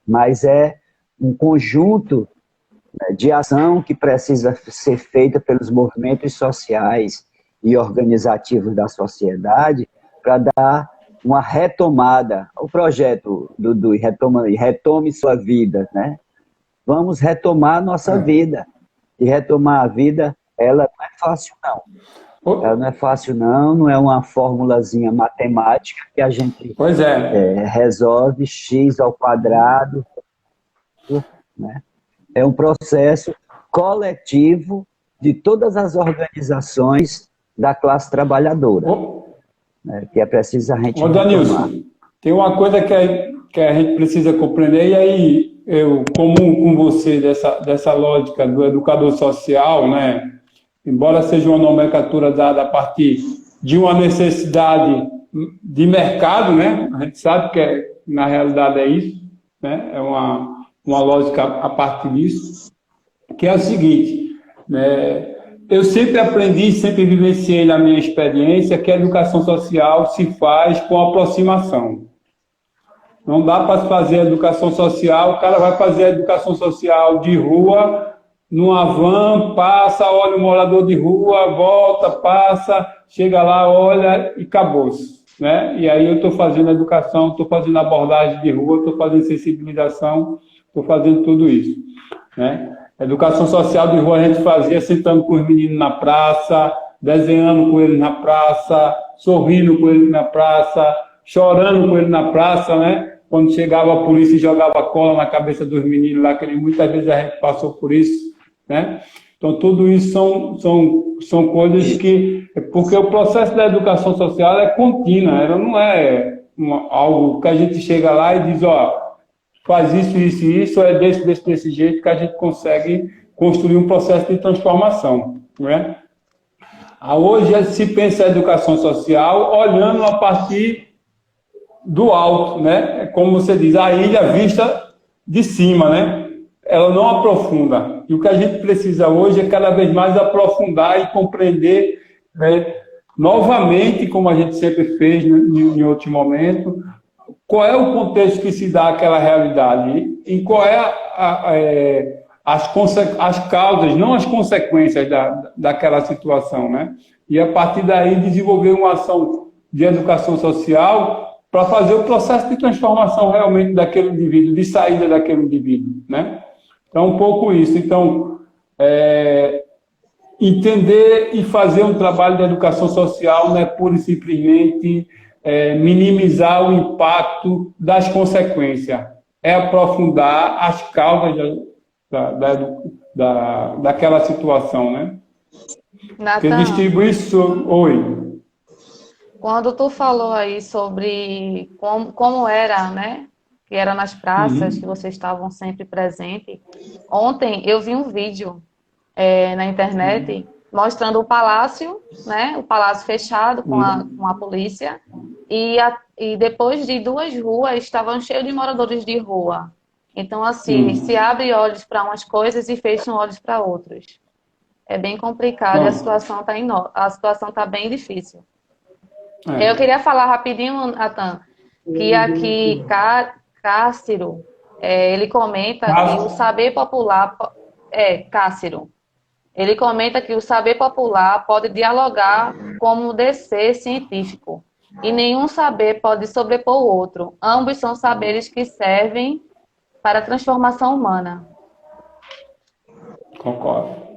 S5: Mas é um conjunto de ação que precisa ser feita pelos movimentos sociais e organizativos da sociedade para dar uma retomada ao projeto do Retome Sua Vida, né? Vamos retomar nossa vida. E retomar a vida, ela não é fácil, não. Ela não é fácil, não é uma formulazinha matemática que a gente resolve x ao quadrado, né? É um processo coletivo de todas as organizações da classe trabalhadora, né? Que é preciso a gente
S2: Danilson, tem uma coisa que a gente precisa compreender, e aí eu, comum com você, dessa lógica do educador social, né? Embora seja uma nomenclatura dada a partir de uma necessidade de mercado, né? A gente sabe que na realidade é isso, né? É uma lógica a partir disso, que é o seguinte, né? Eu sempre aprendi, sempre vivenciei na minha experiência que a educação social se faz com aproximação. Não dá para fazer a educação social, o cara vai fazer a educação social de rua, numa van, passa, olha o morador de rua, volta, passa, chega lá, olha e acabou-se, né? E aí eu estou fazendo educação, estou fazendo abordagem de rua, estou fazendo sensibilização, estou fazendo tudo isso, né? Educação social de rua a gente fazia sentando com os meninos na praça, desenhando com eles na praça, sorrindo com eles na praça, chorando com eles na praça, né? Quando chegava a polícia e jogava cola na cabeça dos meninos lá, que muitas vezes a gente passou por isso, né? Então, tudo isso são coisas que... Porque o processo da educação social é contínua, ela não é algo que a gente chega lá e diz, ó, faz isso, isso e isso, é desse jeito que a gente consegue construir um processo de transformação, né? Hoje se pensa a educação social olhando a partir do alto, né? Como você diz, a ilha vista de cima, né? Ela não aprofunda. E o que a gente precisa hoje é cada vez mais aprofundar e compreender, né, novamente, como a gente sempre fez em outro momento, qual é o contexto que se dá àquela realidade e qual é as causas, não as consequências daquela situação, né? E a partir daí desenvolver uma ação de educação social para fazer o processo de transformação realmente daquele indivíduo, de saída daquele indivíduo, né? Então, um pouco isso. Então, entender e fazer um trabalho de educação social não é pura e simplesmente minimizar o impacto das consequências. É aprofundar as causas daquela situação, né? Porque
S1: Natan,
S2: distribuir isso... Oi.
S1: quando tu falou aí sobre como era, né? Que era nas praças, que
S2: Uhum.
S1: vocês estavam sempre presentes. Ontem eu vi um vídeo na internet mostrando o palácio, né? O palácio fechado com a polícia. E depois de 2 ruas estavam cheios de moradores de rua. Então, assim, se
S2: Uhum.
S1: abre olhos para umas coisas e fecham olhos para outras. É bem complicado e a
S2: Não.
S1: situação está bem difícil. Eu
S2: É.
S1: queria falar rapidinho, Natan, que aqui Cássiro, ele comenta que o
S2: Mas,
S1: saber popular Cássiro, ele comenta que o saber popular pode dialogar como um descer científico e nenhum saber pode sobrepor o outro. Ambos são saberes que servem para a transformação humana.
S2: concordo.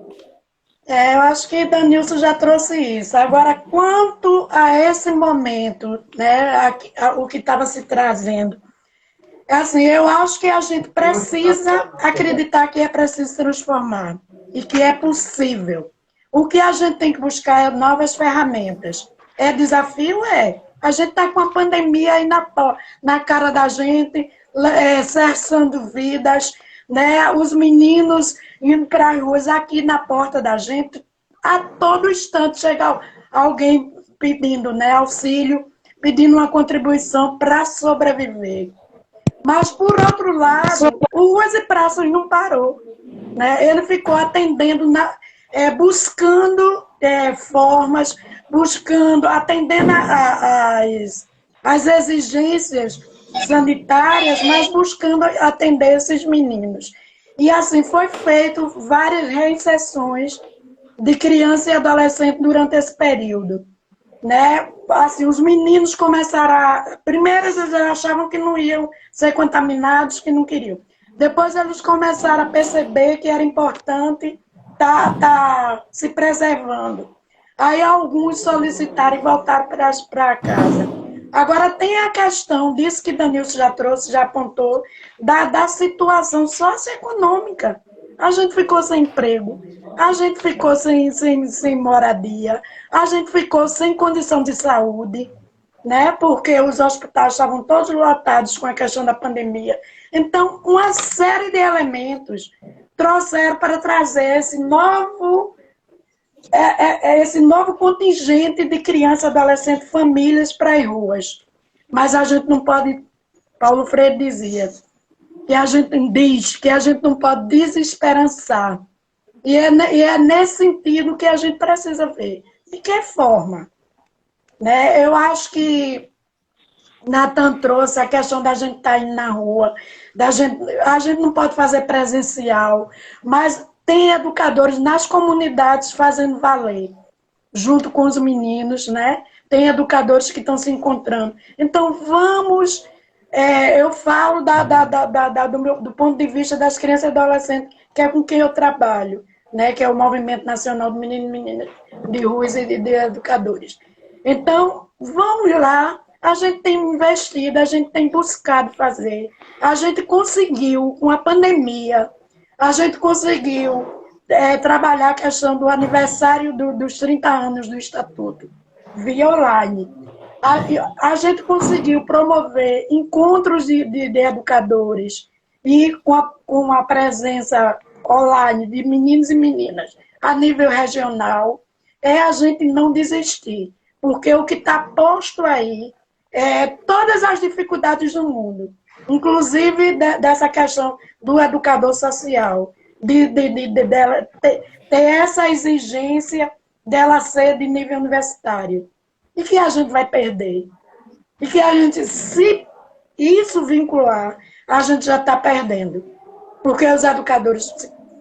S3: Eu acho que Danilson já trouxe isso. Agora, quanto a esse momento, né, o que estava se trazendo, assim, eu acho que a gente precisa acreditar que é preciso transformar e que é possível. O que a gente tem que buscar é novas ferramentas. É desafio? É. A gente está com a pandemia aí na cara da gente, cessando vidas, né? Os meninos indo para as ruas aqui na porta da gente, a todo instante chega alguém pedindo, né, auxílio, pedindo uma contribuição para sobreviver. Mas, por outro lado, o Ruas e Praças não parou. Né? Ele ficou atendendo, buscando formas, atendendo as exigências sanitárias, mas buscando atender esses meninos. E assim foi feito várias reinserções de criança e adolescente durante esse período. Né? Assim, os meninos começaram a... Primeiro eles achavam que não iam ser contaminados, que não queriam. Depois eles começaram a perceber que era importante tá se preservando. Aí alguns solicitaram e voltaram para casa. Agora tem a questão disso que Danilson já trouxe, já apontou, da situação socioeconômica. A gente ficou sem emprego, a gente ficou sem moradia, a gente ficou sem condição de saúde, né? Porque os hospitais estavam todos lotados com a questão da pandemia. Então, uma série de elementos trouxeram para trazer esse novo contingente de crianças, adolescentes, famílias para as ruas. Mas a gente não pode, Paulo Freire dizia, que a gente não pode desesperançar. E é nesse sentido que a gente precisa ver. De que forma? Né? Eu acho que Natan trouxe a questão da gente estar indo na rua, a gente não pode fazer presencial, mas tem educadores nas comunidades fazendo valer, junto com os meninos, né? Tem educadores que estão se encontrando. Então, vamos... eu falo do ponto de vista das crianças e adolescentes, que é com quem eu trabalho, né? Que é o Movimento Nacional do Menino e Menina de Ruas e de Educadores. Então, vamos lá. A gente tem investido, a gente tem buscado fazer. A gente conseguiu, com a pandemia, a gente conseguiu trabalhar a questão do aniversário dos 30 anos do Estatuto, via online. A gente conseguiu promover encontros de educadores e com a presença online de meninos e meninas a nível regional, a gente não desistir. Porque o que está posto aí é todas as dificuldades do mundo, inclusive dessa questão do educador social, dela ter essa exigência dela ser de nível universitário. E que a gente vai perder. E que a gente, se isso vincular, a gente já está perdendo. Porque os educadores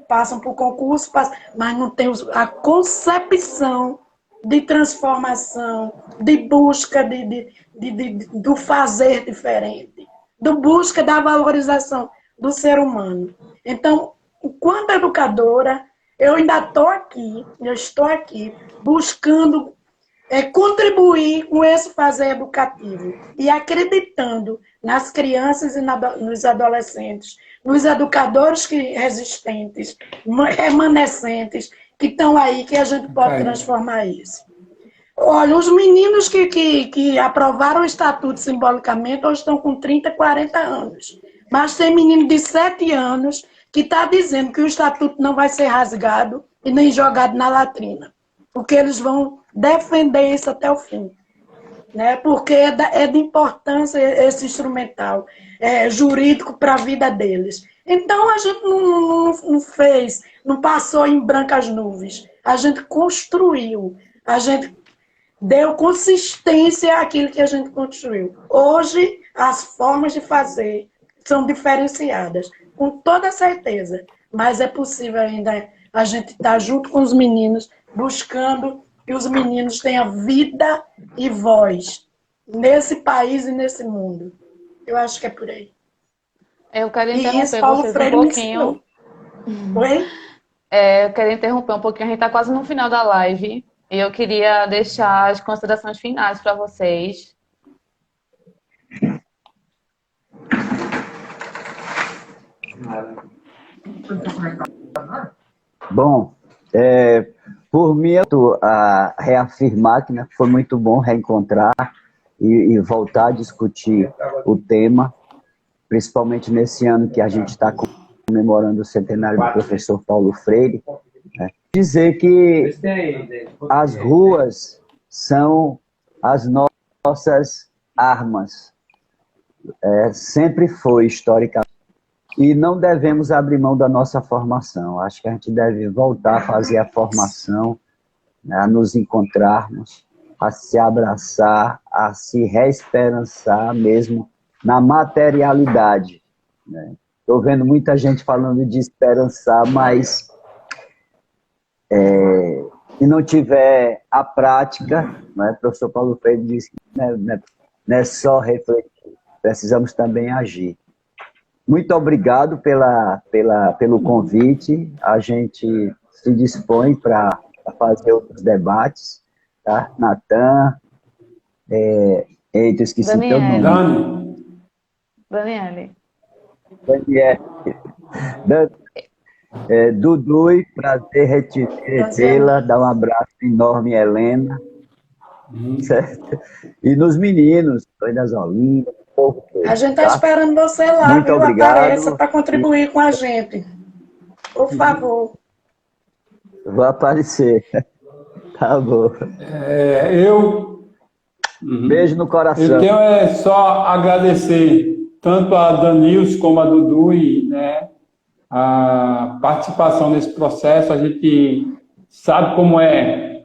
S3: passam por concurso, mas não tem a concepção de transformação, de busca do fazer diferente, do busca da valorização do ser humano. Então, enquanto educadora, eu estou aqui buscando contribuir com esse fazer educativo e acreditando nas crianças e nos adolescentes, nos educadores resistentes, remanescentes, que estão aí, que a gente pode transformar isso. Olha, os meninos que aprovaram o estatuto simbolicamente hoje estão com 30, 40 anos. Mas tem menino de 7 anos que está dizendo que o estatuto não vai ser rasgado e nem jogado na latrina. Porque eles vão defender isso até o fim. Né? Porque é de importância esse instrumental jurídico para a vida deles. Então a gente não fez, não passou em brancas nuvens. A gente construiu, a gente deu consistência àquilo que a gente construiu. Hoje, as formas de fazer são diferenciadas, com toda certeza. Mas é possível ainda a gente estar junto com os meninos, buscando que os meninos tenham vida e voz nesse país e nesse mundo. Eu acho que é por aí.
S1: Eu quero interromper
S3: isso, Paulo
S1: vocês
S3: Freire
S1: um pouquinho.
S3: Oi?
S1: Eu quero interromper um pouquinho. A gente está quase no final da live. E eu queria deixar as considerações finais para vocês.
S5: Bom, por mim, eu estou a reafirmar que foi muito bom reencontrar e voltar a discutir o tema, principalmente nesse ano que a gente está comemorando o centenário do professor Paulo Freire. Né? Dizer que as ruas são as nossas armas. Sempre foi, historicamente. E não devemos abrir mão da nossa formação. Acho que a gente deve voltar a fazer a formação, né, a nos encontrarmos, a se abraçar, a se reesperançar mesmo na materialidade. Estou vendo muita gente falando de esperançar, mas se não tiver a prática, né, o professor Paulo Freire disse que não é só refletir, precisamos também agir. Muito obrigado pelo convite. A gente se dispõe para fazer outros debates. Tá? Natan, eita, esqueci teu nome.
S1: Daniele.
S5: Dudu, prazer retê-la. Dá um abraço enorme, Helena. Certo? E nos meninos, das Olindas.
S3: A gente está esperando você lá,
S5: muito
S3: viu?
S5: Obrigado.
S3: Apareça para contribuir com a gente. Por favor.
S5: Vou aparecer. Tá bom. Beijo no coração.
S2: Eu tenho só agradecer tanto a Danils como a Dudu, né, a participação nesse processo. A gente sabe como é,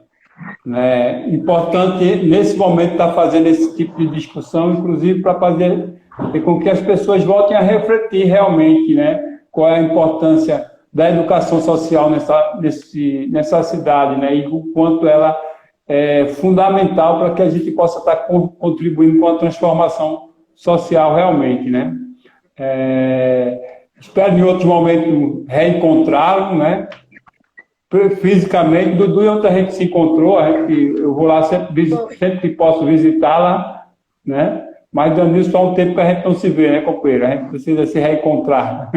S2: né, importante nesse momento estar fazendo esse tipo de discussão, inclusive para fazer com que as pessoas voltem a refletir realmente, né, qual é a importância da educação social nessa cidade, né, e o quanto ela é fundamental para que a gente possa estar contribuindo com a transformação social realmente, né. Espero em outro momento reencontrá-lo, né, fisicamente. Dudu e outra gente se encontrou, eu vou lá sempre que posso visitá-la, né? Mas Danilo, há um tempo que a gente não se vê, né, companheiro? A gente precisa se reencontrar.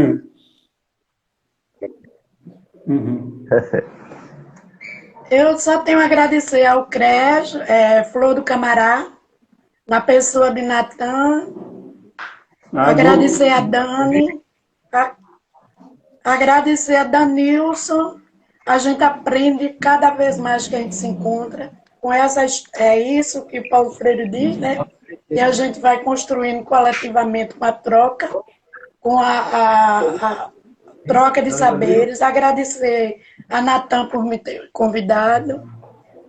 S3: Eu só tenho a agradecer ao CREAS, Flor do Camará, na pessoa de Natan, agradecer a Dani, agradecer a Danilson. A gente aprende cada vez mais que a gente se encontra. Com isso que o Paulo Freire diz, né? E a gente vai construindo coletivamente uma troca, com a troca de saberes. Agradecer a Natan por me ter convidado.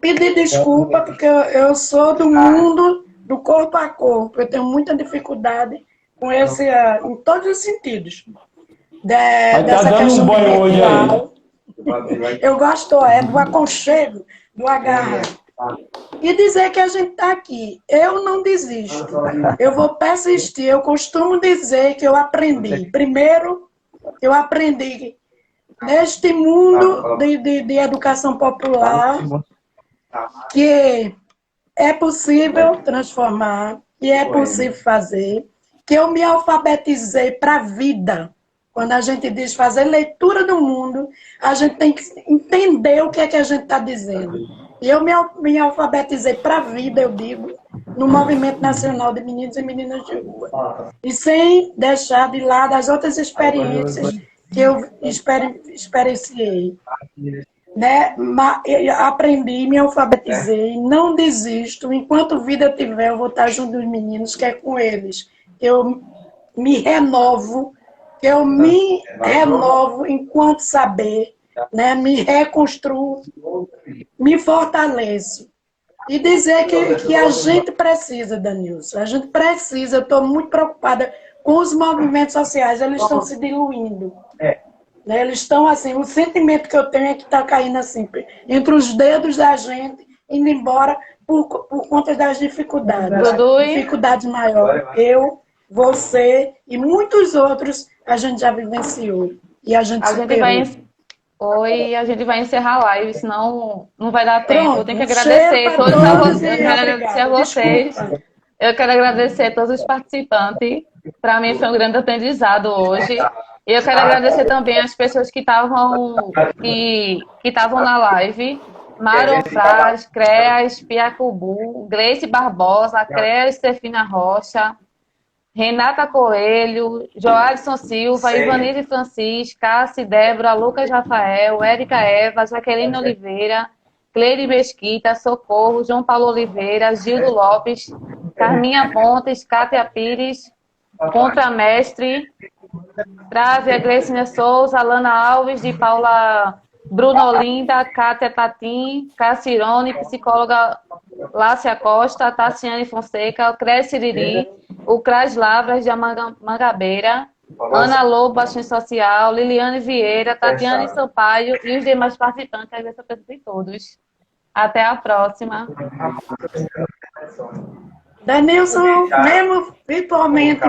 S3: Pedir desculpa, porque eu sou do mundo do corpo a corpo. Eu tenho muita dificuldade com em todos os sentidos. Dessa questão
S2: banho hoje aí.
S3: Eu gosto do aconchego, do agarro. E dizer que a gente está aqui. Eu não desisto. Eu vou persistir. Eu costumo dizer que eu aprendi. Primeiro, eu aprendi neste mundo de educação popular que é possível transformar, e é possível fazer, que eu me alfabetizei para a vida. Quando a gente diz fazer leitura do mundo, a gente tem que entender o que é que a gente está dizendo. E eu me alfabetizei para a vida, eu digo, no Movimento Nacional de Meninos e Meninas de Rua. E sem deixar de lado as outras experiências que eu experienciei. Né? Aprendi, me alfabetizei, não desisto. Enquanto vida tiver, eu vou estar junto dos meninos, que é com eles. Eu me renovo, enquanto saber, né? Me reconstruo, me fortaleço. E dizer que a gente precisa, Danilson, a gente precisa, eu estou muito preocupada com os movimentos sociais, eles estão se diluindo. Né? Eles estão assim, o sentimento que eu tenho é que está caindo assim, entre os dedos da gente, indo embora por conta das dificuldades. Dificuldades maiores. Eu, você e muitos outros a gente já vivenciou. E a gente superou.
S1: A gente vai encerrar a live, senão não vai dar tempo.
S3: Pronto,
S1: eu tenho que agradecer todos a vocês. Eu quero agradecer a todos os participantes. Para mim foi um grande aprendizado hoje. E eu quero agradecer também as pessoas que estavam na live. Maron Fraz, Creas Piacubu, Gleice Barbosa, Creas Stefina Rocha, Renata Coelho, Joalisson Silva, Ivanise Francis, Cassi, Débora, Lucas Rafael, Érica Eva, Jaqueline Oliveira, Cleide Mesquita, Socorro, João Paulo Oliveira, Gildo Lopes, Carminha Pontes, Cátia Pires, Contramestre, Trávia, Gleicina Souza, Alana Alves, de Paula Bruno Olinda, Cátia Tatim, Cassirone, psicóloga Lácia Costa, Tassiane Fonseca, o Cres Siriri, o Cras Lavras de Mangabeira, Ana Lobo, Assistente Social, Liliane Vieira, Tatiane Sampaio e os demais participantes, às vezes eu perguntei todos. Até a próxima.
S3: Danilson, mesmo virtualmente,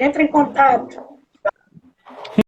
S3: entre em contato.